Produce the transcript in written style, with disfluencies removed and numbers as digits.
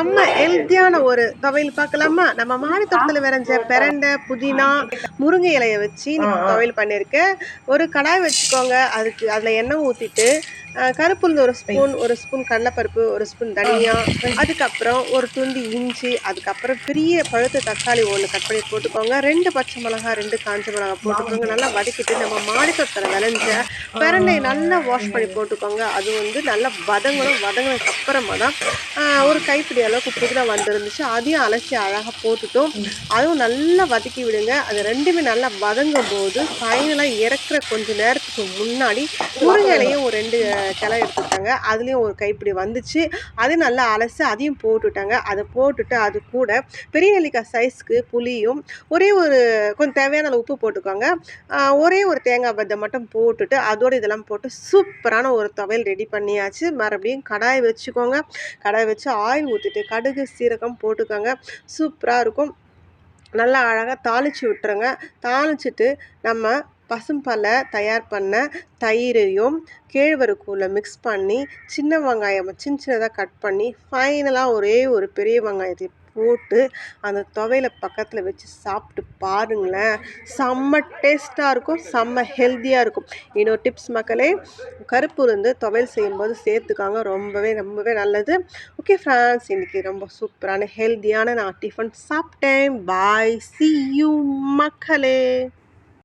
செம்ம ஹெல்த்தியான ஒரு துவையல் பார்க்கலாமா? நம்ம மாடி தோட்டத்தில் விளைஞ்ச பிரண்டை, புதினா, முருங்கை இலையை வச்சு இன்னைக்கு துவையல் பண்ணியிருக்கேன். ஒரு கடாய் வச்சுக்கோங்க. அதில் எண்ணெய் ஊற்றிட்டு கருப்பு உளுந்து ஒரு ஸ்பூன் கடலைப்பருப்பு, ஒரு ஸ்பூன் தனியா, அதுக்கப்புறம் ஒரு துண்டு இஞ்சி, அதுக்கப்புறம் பெரிய பழுத்த தக்காளி ஒன்று கட் பண்ணி போட்டுக்கோங்க. 2 பச்சை மிளகாய், 2 காஞ்ச மிளகாய் போட்டுக்கோங்க. நல்லா வதக்கிட்டு நம்ம மாடி தோட்டத்தில் விளைஞ்ச பிரண்டை நல்லா வாஷ் பண்ணி போட்டுக்கோங்க. அது வந்து நல்லா வதங்கினதுக்கு அப்புறமா தான் ஒரு கைப்பிடி அளவுக்கு புதினா வந்துருந்துச்சு. அதையும் அலசி அழகாக போட்டுட்டோம். அதுவும் நல்லா வதக்கி விடுங்க. அது ரெண்டுமே நல்லா வதங்கும் போது ஃபைனலாக இறக்குற கொஞ்சம் நேரத்துக்கு முன்னாடி முருங்கை இலையும் ஒரு 2 கிளை எடுத்துக்கிட்டாங்க. அதுலேயும் ஒரு கைப்பிடி வந்துச்சு. அதையும் நல்லா அலசி அதையும் போட்டுட்டாங்க. அதை போட்டுட்டு அது கூட பெரிய நெல்லிக்காய் சைஸ்க்கு புளியும் கொஞ்சம் தேவையான அளவு உப்பு போட்டுக்கோங்க. ஒரே ஒரு தேங்காய் பத்தை மட்டும் போட்டுட்டு அதோடு இதெல்லாம் போட்டு சூப்பரான ஒரு துவையல் ரெடி பண்ணியாச்சு. மறுபடியும் கடாய் வச்சுக்கோங்க. கடாய் வச்சு ஆயில் ஊற்றிட்டு கடுகு சீரகம் போட்டுக்கோங்க. சூப்பராக இருக்கும். நல்லா அழகாக தாளித்து விட்டுருங்க. தாளிச்சிட்டு நம்ம பசும்பாலை தயார் பண்ண தயிரையும் கேழ்வரகு மிக்ஸ் பண்ணி சின்ன வெங்காயம் சின்னதாக கட் பண்ணி ஃபைனலாக ஒரே ஒரு பெரிய வெங்காயத்தை போட்டு அந்த துவையில பக்கத்தில் வச்சு சாப்பிட்டு பாருங்களேன். செம்ம டேஸ்ட்டாக இருக்கும், செம்ம ஹெல்த்தியாக இருக்கும். இன்னொரு டிப்ஸ் மக்களே, கருப்பு உளுந்து துவையல் செய்யும்போது சேர்த்துக்காங்க. ரொம்பவே ரொம்பவே நல்லது. ஓகே ஃப்ரெண்ட்ஸ், இன்றைக்கி ரொம்ப சூப்பரான ஹெல்த்தியான நான் டிஃபன் சாப்பிட்டேன். பாய், see you மக்களே.